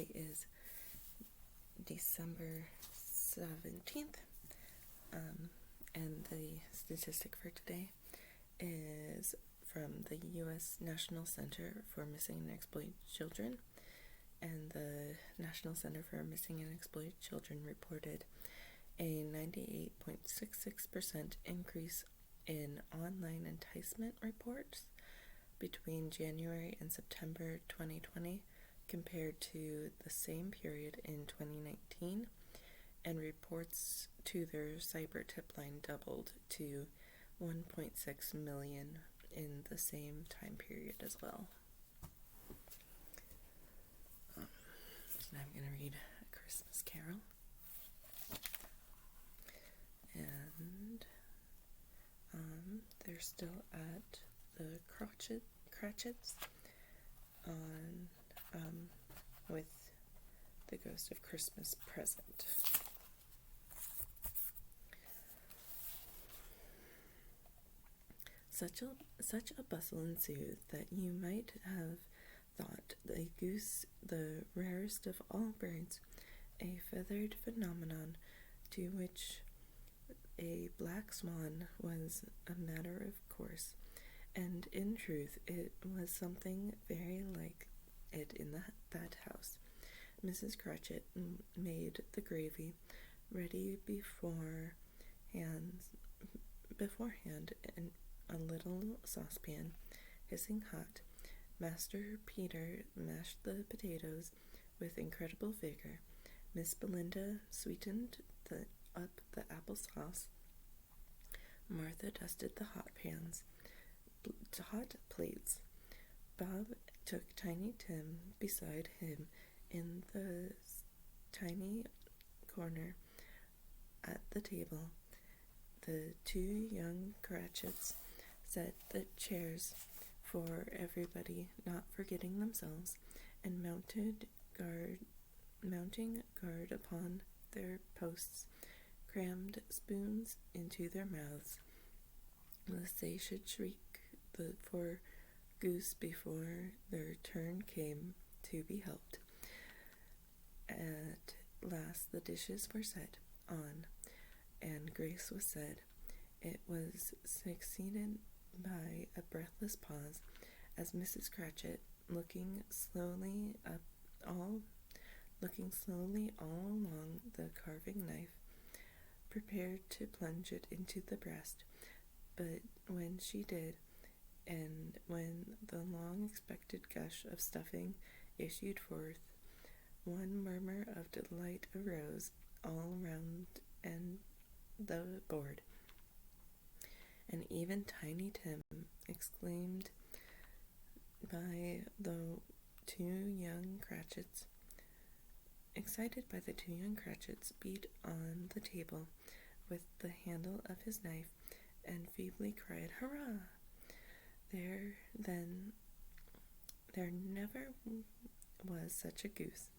Today is December 17th, and the statistic for today is from the U.S. National Center for Missing and Exploited Children, and the National Center for Missing and Exploited Children reported a 98.66% increase in online enticement reports between January and September 2020 compared to the same period in 2019, and reports to their cyber tip line doubled to 1.6 million in the same time period as well. So I'm going to read A Christmas Carol. And they're still at the Cratchits on with the Ghost of Christmas Present. Such a bustle ensued that you might have thought the goose the rarest of all birds, a feathered phenomenon to which a black swan was a matter of course, and in truth it was something very like it in that house. Mrs. Cratchit made the gravy ready beforehand in a little saucepan, hissing hot. Master Peter mashed the potatoes with incredible vigor. Miss Belinda sweetened up the applesauce. Martha dusted the hot plates. Bob took Tiny Tim beside him in the tiny corner at the table. The two young Cratchits set the chairs for everybody, not forgetting themselves, and mounting guard upon their posts, crammed spoons into their mouths, lest they should shriek for goose before their turn came to be helped. At last the dishes were set on, and grace was said. It was succeeded by a breathless pause, as Mrs. Cratchit, looking slowly all along the carving knife, prepared to plunge it into the breast. But when she did, and when the long-expected gush of stuffing issued forth, one murmur of delight arose all round and the board, and even Tiny Tim, exclaimed by the two young Cratchits, beat on the table with the handle of his knife, and feebly cried, "Hurrah!" There never was such a goose.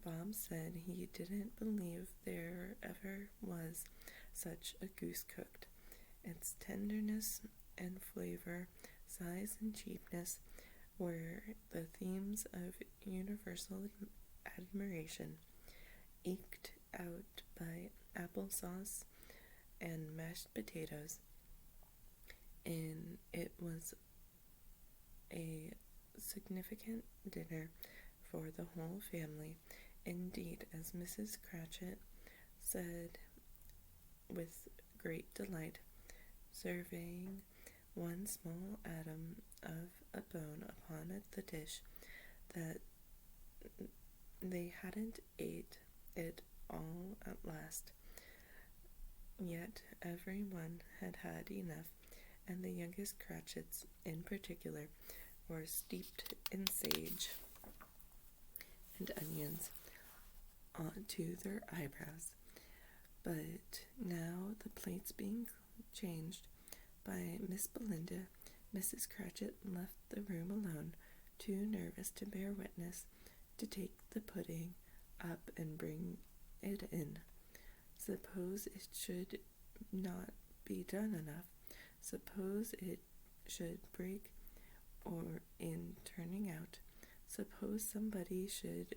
Bob said he didn't believe there ever was such a goose cooked. Its tenderness and flavor, size and cheapness were the themes of universal admiration, eked out by applesauce and mashed potatoes, and it was a significant dinner for the whole family. Indeed, as Mrs. Cratchit said with great delight, surveying one small atom of a bone upon the dish, that they hadn't ate it all at last. Yet everyone had had enough, and the youngest Cratchits in particular were steeped in sage and onions onto their eyebrows. But now, the plates being changed by Miss Belinda, Mrs. Cratchit left the room alone, too nervous to bear witness, to take the pudding up and bring it in. Suppose it should not be done enough. Suppose it should break or in turning out. Suppose somebody should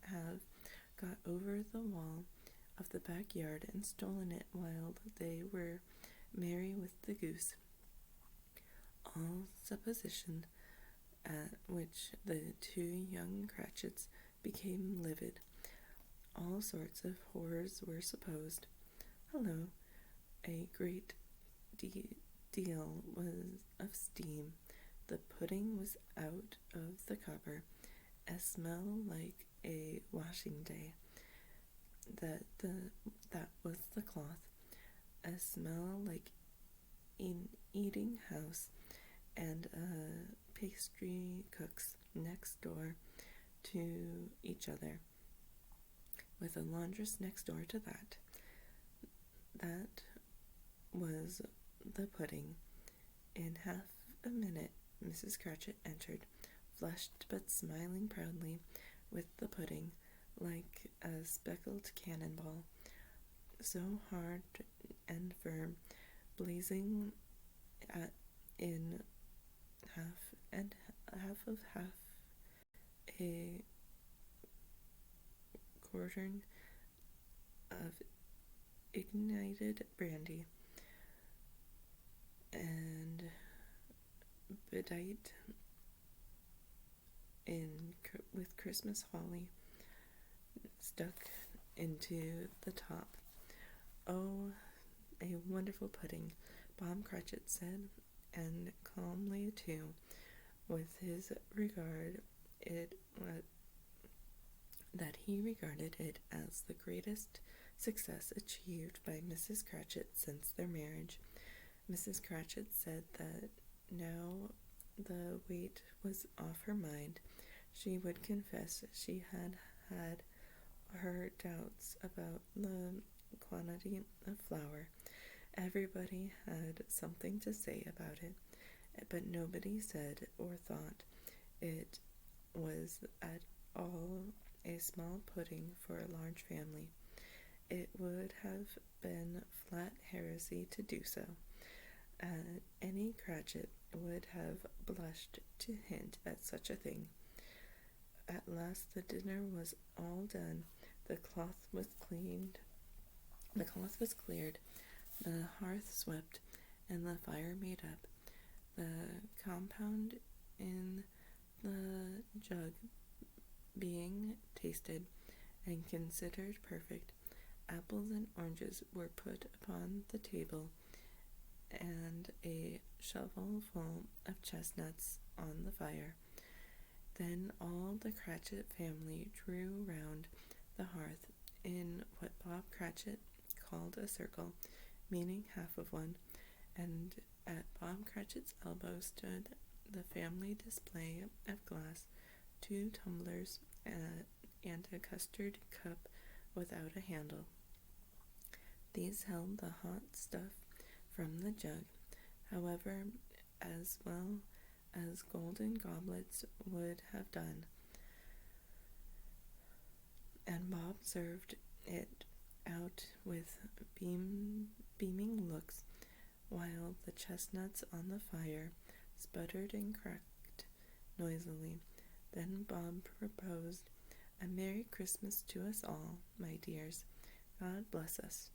have got over the wall of the backyard and stolen it while they were merry with the goose. All supposition at which the two young Cratchits became livid. All sorts of horrors were supposed. Hullo! A great deal was of steam. The pudding was out of the copper. A smell like a washing day. That was the cloth. A smell like an eating house, and pastry cooks next door to each other, with a laundress next door to that. That was the pudding. In half a minute Mrs. Cratchit entered, flushed but smiling proudly, with the pudding, like a speckled cannonball, so hard and firm, blazing in half of a quartern of ignited brandy, and bedight with Christmas holly stuck into the top. Oh, a wonderful pudding, Bob Cratchit said, and calmly too, with his regard it that he regarded it as the greatest success achieved by Mrs. Cratchit since their marriage. Mrs. Cratchit said that now the weight was off her mind, she would confess she had had her doubts about the quantity of flour. Everybody had something to say about it, but nobody said or thought it was at all a small pudding for a large family. It would have been flat heresy to do so. Any Cratchit would have blushed to hint at such a thing. At last the dinner was all done. The cloth was cleared, the hearth swept, and the fire made up. The compound in the jug being tasted and considered perfect, apples and oranges were put upon the table, and a shovelful of chestnuts on the fire. Then all the Cratchit family drew round the hearth in what Bob Cratchit called a circle, meaning half of one, and at Bob Cratchit's elbow stood the family display of glass, 2 tumblers, and a custard cup without a handle. These held the hot stuff from the jug, however, as well as golden goblets would have done, and Bob served it out with beaming looks, while the chestnuts on the fire sputtered and cracked noisily. Then Bob proposed, "A Merry Christmas to us all, my dears. God bless us,"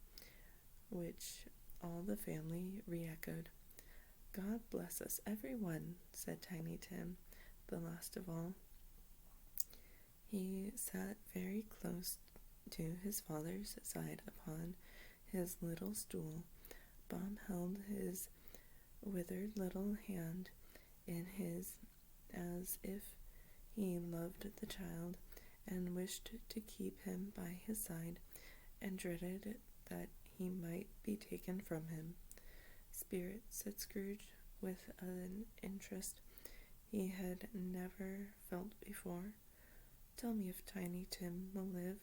which all the family re-echoed. "God bless us, everyone," said Tiny Tim, the last of all. He sat very close to his father's side upon his little stool. Bob held his withered little hand in his, as if he loved the child and wished to keep him by his side, and dreaded that he might be taken from him. "Spirit," said Scrooge, with an interest he had never felt before, "tell me if Tiny Tim will live."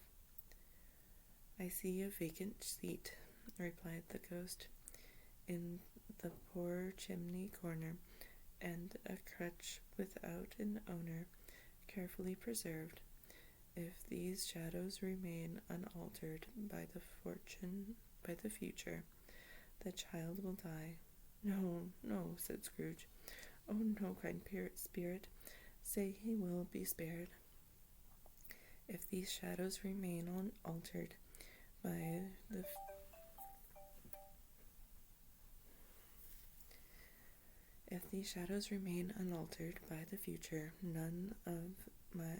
"I see a vacant seat," replied the ghost, "in the poor chimney corner, and a crutch without an owner, carefully preserved. If these shadows remain unaltered by the future, the child will die." "No, no," said Scrooge. "Oh, no, kind spirit, say he will be spared." If these shadows remain unaltered by the If these shadows remain unaltered by the future, none of my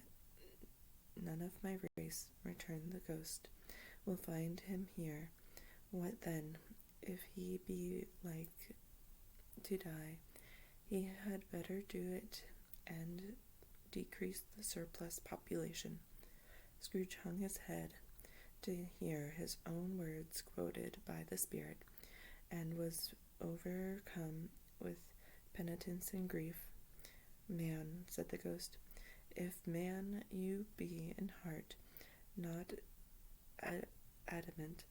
race, returned the ghost, will find him here. What then, if he be like to die? He had better do it and decrease the surplus population. Scrooge hung his head to hear his own words quoted by the spirit, and was overcome with penitence and grief. Man, said the ghost, if man you be in heart, not adamant,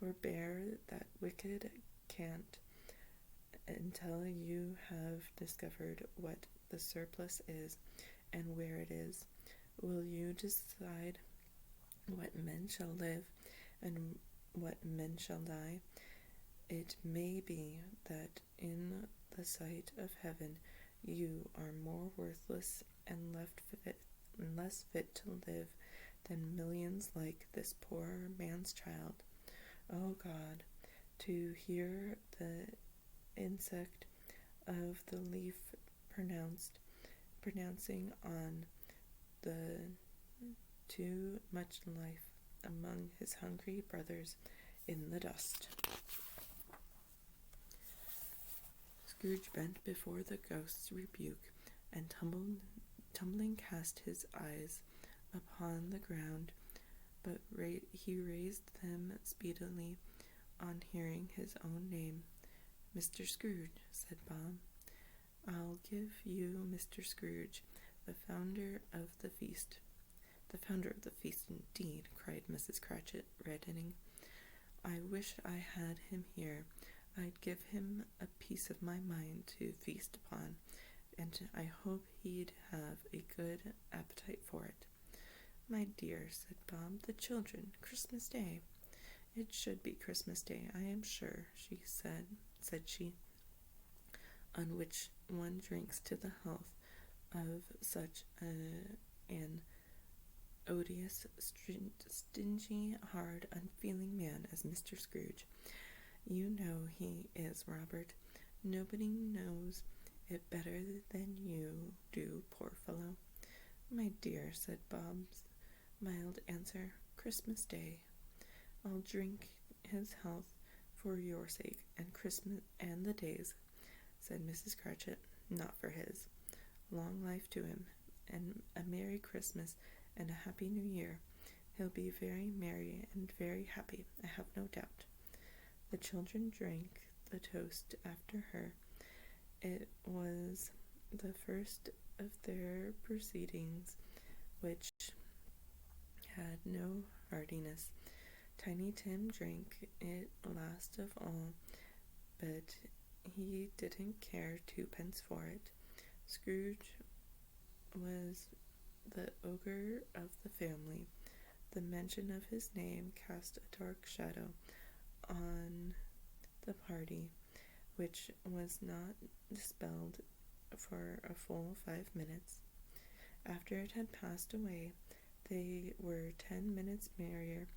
forbear that wicked cant until you have discovered what the surplus is and where it is. Will you decide what men shall live and what men shall die? It may be that in the sight of heaven you are more worthless and less fit to live than millions like this poor man's child. O God, to hear the insect of the leaf pronouncing on the too much life among his hungry brothers in the dust. Scrooge bent before the ghost's rebuke, and tumbling cast his eyes upon the ground, but he raised them speedily on hearing his own name. Mr. Scrooge, said Bob. I'll give you Mr. Scrooge, the founder of the feast. The founder of the feast, indeed, cried Mrs. Cratchit, reddening. I wish I had him here. I'd give him a piece of my mind to feast upon, and I hope he'd have a good appetite for it. My dear, said Bob, the children, Christmas Day. It should be Christmas Day, I am sure, said she, on which one drinks to the health of such an odious, stingy, hard, unfeeling man as Mr. Scrooge. You know he is, Robert. Nobody knows it better than you do, poor fellow. My dear, said Bob's mild answer, Christmas Day. I'll drink his health for your sake, and Christmas and the day's, said Mrs. Cratchit, not for his. Long life to him, and a Merry Christmas and a Happy New Year. He'll be very merry and very happy, I have no doubt. The children drank the toast after her. It was the first of their proceedings which had no heartiness. Tiny Tim drank it last of all, but he didn't care twopence for it. Scrooge was the ogre of the family. The mention of his name cast a dark shadow on the party, which was not dispelled for a full 5 minutes. After it had passed away, they were 10 minutes merrier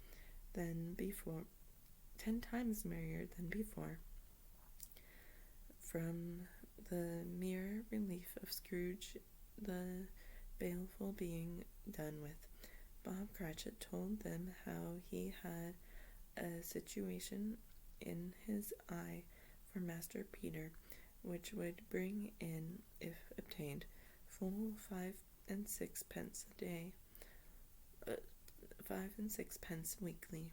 than before, 10 times merrier than before, from the mere relief of Scrooge, the baleful being done with. Bob Cratchit told them how he had a situation in his eye for Master Peter, which would bring in, if obtained, full 5 and 6 pence a day, 5 and 6 pence weekly.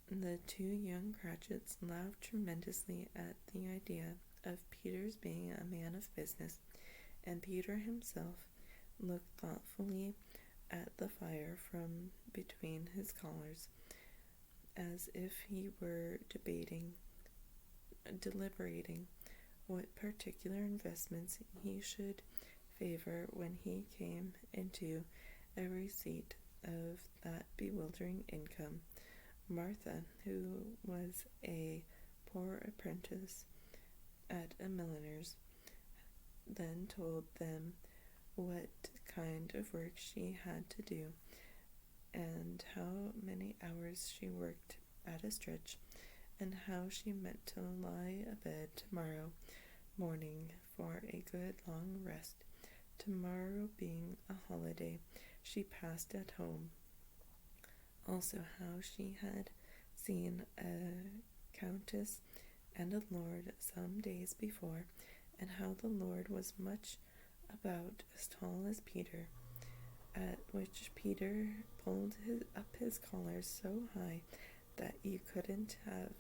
The two young Cratchits laughed tremendously at the idea of Peter's being a man of business, and Peter himself looked thoughtfully at the fire from between his collars, as if he were deliberating what particular investments he should favor when he came into a receipt of that bewildering income. Martha, who was a poor apprentice at a milliner's, then told them what kind of work she had to do, and how many hours she worked at a stretch, and how she meant to lie abed tomorrow morning for a good long rest. Tomorrow being a holiday she passed at home. Also how she had seen a countess and a lord some days before, and how the lord was much about as tall as Peter, at which Peter pulled up his collar so high that you couldn't have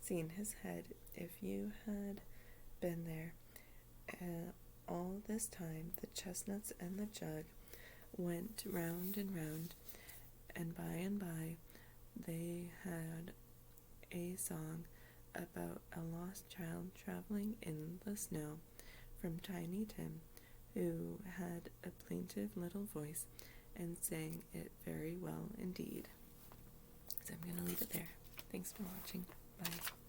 seen his head if you had been there. All this time the chestnuts and the jug went round and round, and by they had a song about a lost child traveling in the snow from Tiny Tim, who had a plaintive little voice and sang it very well indeed. So I'm going to leave it there. Thanks for watching. Bye.